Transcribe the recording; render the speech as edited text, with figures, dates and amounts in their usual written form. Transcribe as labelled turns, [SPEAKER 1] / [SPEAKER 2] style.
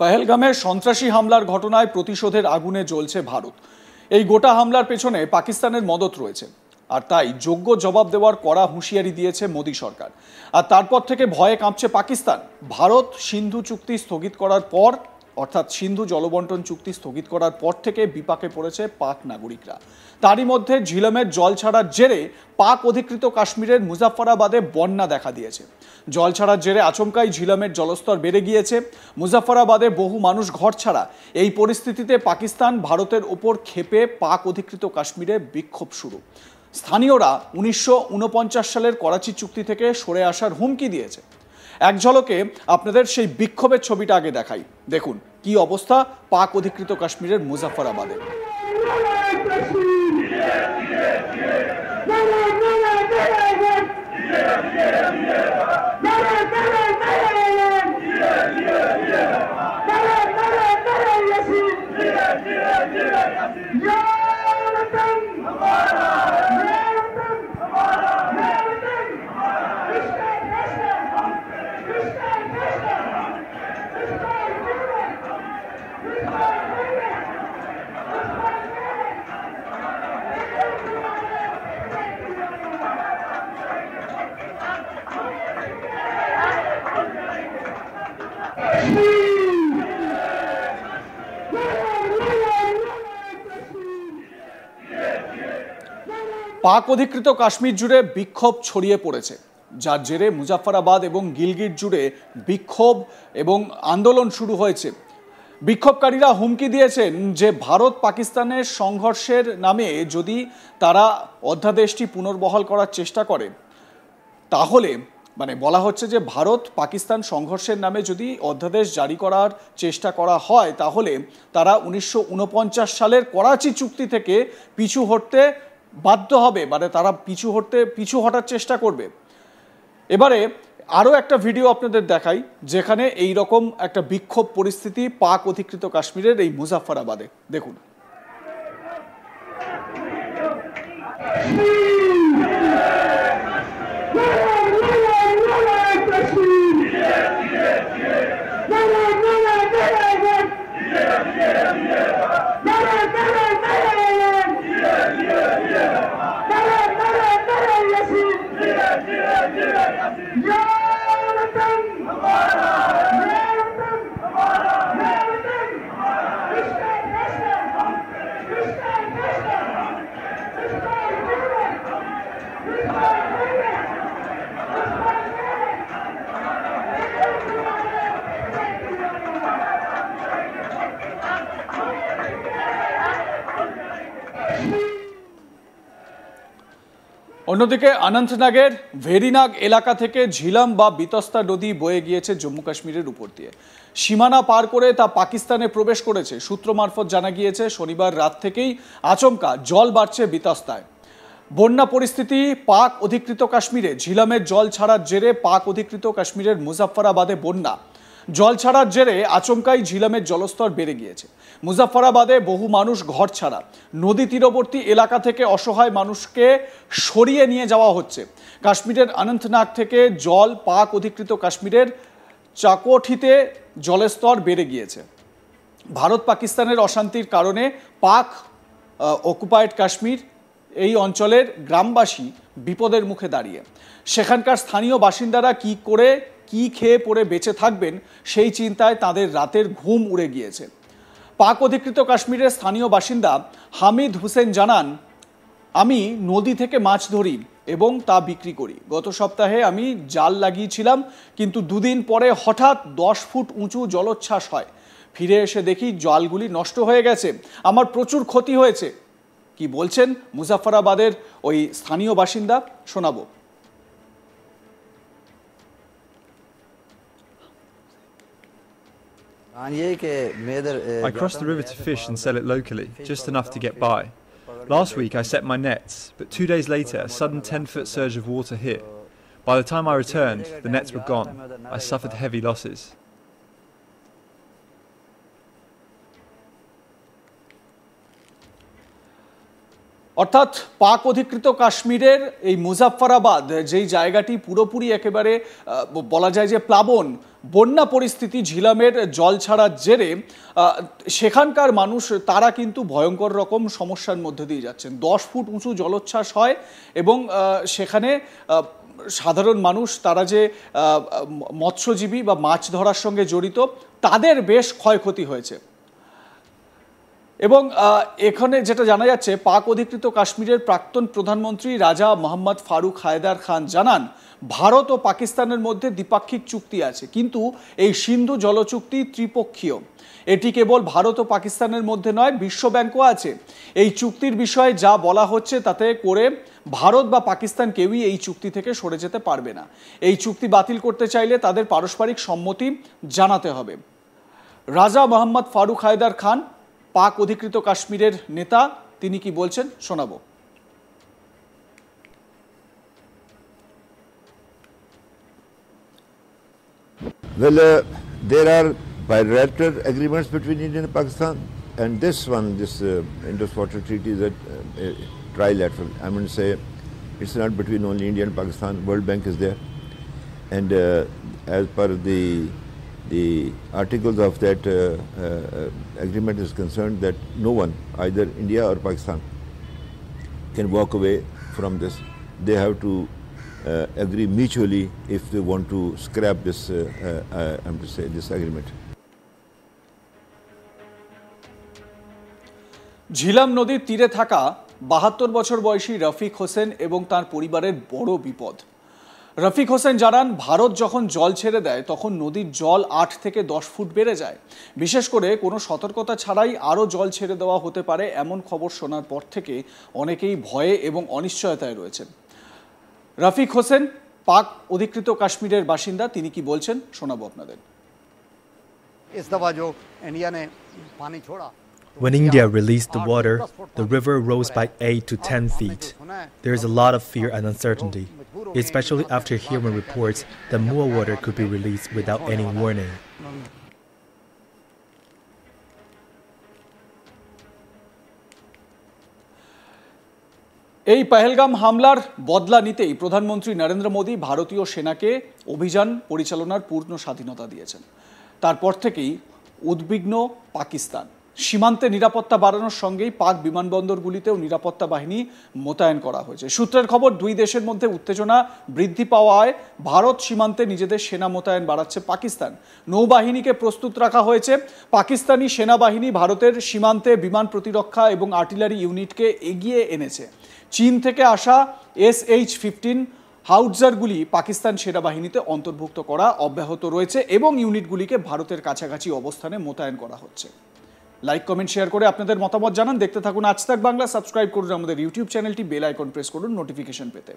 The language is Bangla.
[SPEAKER 1] পহেলগামে সন্ত্রাসী হামলার ঘটনায় প্রতিশোধের আগুনে জ্বলছে ভারত। এই গোটা হামলার পেছনে পাকিস্তানের মদত রয়েছে, আর তাই যোগ্য জবাব দেওয়ার কড়া হুঁশিয়ারি দিয়েছে মোদী সরকার। আর তারপর থেকে ভয়ে কাঁপছে পাকিস্তান। ভারত সিন্ধু চুক্তি স্থগিত করার পর, অর্থাৎ সিন্ধু জলবন্টন চুক্তি স্থগিত করার পর থেকে বিপাকে পড়েছে পাক নাগরিকরা। তারই মধ্যে ঝিলমের জল ছাড়ার জেরে পাক অধিকৃত কাশ্মীরের মুজাফফরাবাদে বন্যা দেখা দিয়েছে। জল ছাড়ার জেরে আচমকাই ঝিলমের জলস্তর বেড়ে গিয়েছে। মুজাফফরাবাদে বহু মানুষ ঘর ছাড়া। এই পরিস্থিতিতে পাকিস্তান ভারতের ওপর ক্ষেপে পাক অধিকৃত কাশ্মীরে বিক্ষোভ শুরু। স্থানীয়রা 1949 সালের করাচি চুক্তি থেকে সরে আসার হুমকি দিয়েছে। এক ঝলকে আপনাদের সেই বিক্ষোভের ছবিটা আগে দেখাই। দেখুন কি অবস্থা পাক অধিকৃত কাশ্মীরের মুজাফফরাবাদে। পাক অধিকৃত কাশ্মীর জুড়ে বিক্ষোভ ছড়িয়ে পড়েছে, যার জেরে মুজাফফরাবাদ এবং গিলগিট জুড়ে বিক্ষোভ এবং আন্দোলন শুরু হয়েছে। বিক্ষোভকারীরা হুমকি দিয়েছেন যে ভারত পাকিস্তানের সংঘর্ষের নামে যদি তারা অধ্যাদেশটি পুনর্বহাল করার চেষ্টা করে, তাহলে বলা হচ্ছে যে ভারত পাকিস্তান সংঘর্ষের নামে যদি অধ্যাদেশ জারি করার চেষ্টা করা হয়, তাহলে তারা 1949 সালের করাচি চুক্তি থেকে পিছু হটতে বাধ্য হবে, তারা পিছু হটার চেষ্টা করবে। এবারে আরও একটা ভিডিও আপনাদের দেখাই, যেখানে এই রকম একটা বিক্ষোভ পরিস্থিতি পাক অধিকৃত কাশ্মীরের এই মুজাফফরাবাদে। দেখুন। অন্যদিকে অনন্তনাগের ভেরিনাগ এলাকা থেকে ঝিলম বা বিতস্তা নদী বয়ে গিয়েছে জম্মু কাশ্মীরের উপর দিয়ে। সীমানা পার করে তা পাকিস্তানে প্রবেশ করেছে। সূত্র মারফত জানা গিয়েছে শনিবার রাত থেকেই আচমকা জল বাড়ছে বিতস্তায়। বন্যা পরিস্থিতি পাক অধিকৃত কাশ্মীরে। ঝিলমের জল ছাড়ার জেরে পাক অধিকৃত কাশ্মীরের মুজাফফরাবাদে বন্যা। জল ছাড়ার জেরে আচমকাই ঝিলমের জলস্তর বেড়ে গিয়েছে। মুজাফফরাবাদে বহু মানুষ ঘর ছাড়া। নদী তীরবর্তী এলাকা থেকে অসহায় মানুষকে সরিয়ে নিয়ে যাওয়া হচ্ছে। কাশ্মীরের অনন্তনাগ থেকে জল পাক অধিকৃত কাশ্মীরের চাকোঠিতে জলস্তর বেড়ে গিয়েছে। ভারত পাকিস্তানের অশান্তির কারণে পাক অকুপায়েড কাশ্মীর এই অঞ্চলের গ্রামবাসী বিপদের মুখে দাঁড়িয়ে। সেখানকার স্থানীয় বাসিন্দারা কি খেয়ে পড়ে বেঁচে থাকবেন সেই চিন্তায় তাদের রাতের ঘুম উড়ে গিয়েছে। পাক অধিকৃত কাশ্মীরের স্থানীয় বাসিন্দা হামিদ হোসেন জানান, আমি নদী থেকে মাছ ধরি এবং তা বিক্রি করি। গত সপ্তাহে আমি জাল লাগিয়েছিলাম, কিন্তু দুদিন পরে হঠাৎ 10 ফুট উঁচু জলোচ্ছ্বাস হয়। ফিরে এসে দেখি জালগুলি নষ্ট হয়ে গেছে। আমার প্রচুর ক্ষতি হয়েছে। কি বলছেন মুজাফফরাবাদের ওই স্থানীয় বাসিন্দা, শোনাবো।
[SPEAKER 2] I cross the river to fish and sell it locally, just enough to get by. Last week I set my nets, but 2 days later a sudden 10-foot surge of water hit. By the time I returned, the nets were gone. I suffered heavy losses.
[SPEAKER 1] অর্থাৎ পাক অধিকৃত কাশ্মীরের এই মুজাফফরাবাদ যেই জায়গাটি পুরোপুরি একেবারে বলা যায় যে প্লাবন, বন্যা পরিস্থিতি, ঝিলামের জল ছাড়ার জেরে সেখানকার মানুষ তারা কিন্তু ভয়ঙ্কর রকম সমস্যার মধ্যে দিয়ে যাচ্ছেন। 10 ফুট উঁচু জলোচ্ছ্বাস হয় এবং সেখানে সাধারণ মানুষ, তারা যে মৎস্যজীবী বা মাছ ধরার সঙ্গে জড়িত, তাদের বেশ ক্ষয়ক্ষতি হয়েছে। এবং এখানে যেটা জানা যাচ্ছে, পাক অধিকৃত কাশ্মীরের প্রাক্তন প্রধানমন্ত্রী রাজা মোহাম্মদ ফারুক হায়দার খান জানান, ভারত ও পাকিস্তানের মধ্যে দ্বিপাক্ষিক চুক্তি আছে, কিন্তু এই সিন্ধু জল চুক্তি ত্রিপক্ষীয়। এটি কেবল ভারত ও পাকিস্তানের মধ্যে নয়, বিশ্ব ব্যাংকও আছে। এই চুক্তির বিষয়ে যা বলা হচ্ছে তাতে করে ভারত বা পাকিস্তান কেউই এই চুক্তি থেকে সরে যেতে পারবে না। এই চুক্তি বাতিল করতে চাইলে তাদের পারস্পরিক সম্মতি জানাতে হবে। রাজা মোহাম্মদ ফারুক হায়দার খান, পাক অধিকৃত কাশ্মীরের নেতা, তিনি কি বলছেন শোনাবো।
[SPEAKER 3] Well, there are bilateral agreements between India and Pakistan, and this Indus Water Treaty is a trilateral. I mean, say it's not between only India and Pakistan. World Bank is there, and as per the articles of that agreement is concerned, that no one, either India or Pakistan, can walk away from this. They have to agree mutually if they want to scrap this this agreement.
[SPEAKER 1] Jhelum নদীর তীরে থাকা 72 বছর বয়সী রফিক হোসেন এবং তার পরিবারের বড় বিপদ। রফিক হোসেন জানান, ভারত যখন জল ছেড়ে দেয় তখন নদীর জল 8 থেকে 10 ফুট বেড়ে যায়। বিশেষ করে কোনো সতর্কতা ছাড়াই আরও জল ছেড়ে দেওয়া হতে পারে, এমন খবর শোনার পর থেকে অনেকেই ভয়ে এবং অনিশ্চয়তায় রয়েছেন। রফিক হোসেন পাক অধিকৃত কাশ্মীরের বাসিন্দা, তিনি কি বলছেন শোনাবো আপনাদের।
[SPEAKER 4] When India released the water, the river rose by 8 to 10 feet. There is a lot of fear and uncertainty, especially after hearing reports that more water could be released without any warning.
[SPEAKER 1] এই পহেলগাম হামলার বদলা নিতেই প্রধানমন্ত্রী নরেন্দ্র মোদী ভারতীয় সেনাকে অভিযান পরিচালনার পূর্ণ স্বাধীনতা দিয়েছেন। তারপর থেকেই উদ্বিগ্ন পাকিস্তান। সীমান্তে নিরাপত্তা বাড়ানোর সঙ্গেই পাক বিমানবন্দরগুলিতেও নিরাপত্তা বাহিনী মোতায়েন করা হয়েছে। সূত্রের খবর, দুই দেশের মধ্যে উত্তেজনা বৃদ্ধি পাওয়ায় ভারত সীমান্তে নিজেদের সেনা মোতায়েন বাড়াচ্ছে পাকিস্তান। নৌবাহিনীকে প্রস্তুত রাখা হয়েছে। পাকিস্তানি সেনাবাহিনী ভারতের সীমান্তে বিমান প্রতিরক্ষা এবং আর্টিলারি ইউনিটকে এগিয়ে এনেছে। চীন থেকে আসা SH-15 হাউটজারগুলি পাকিস্তান সেনাবাহিনীতে অন্তর্ভুক্ত করা অব্যাহত রয়েছে এবং ইউনিটগুলিকে ভারতের কাছাকাছি অবস্থানে মোতায়েন করা হচ্ছে। লাইক, কমেন্ট, শেয়ার করে আপনাদের মতামত জানান। দেখতে থাকুন আজ তাক বাংলা। সাবস্ক্রাইব করুন আমাদের ইউটিউব চ্যানেলটি, বেল আইকন প্রেস করুন নোটিফিকেশন পেতে।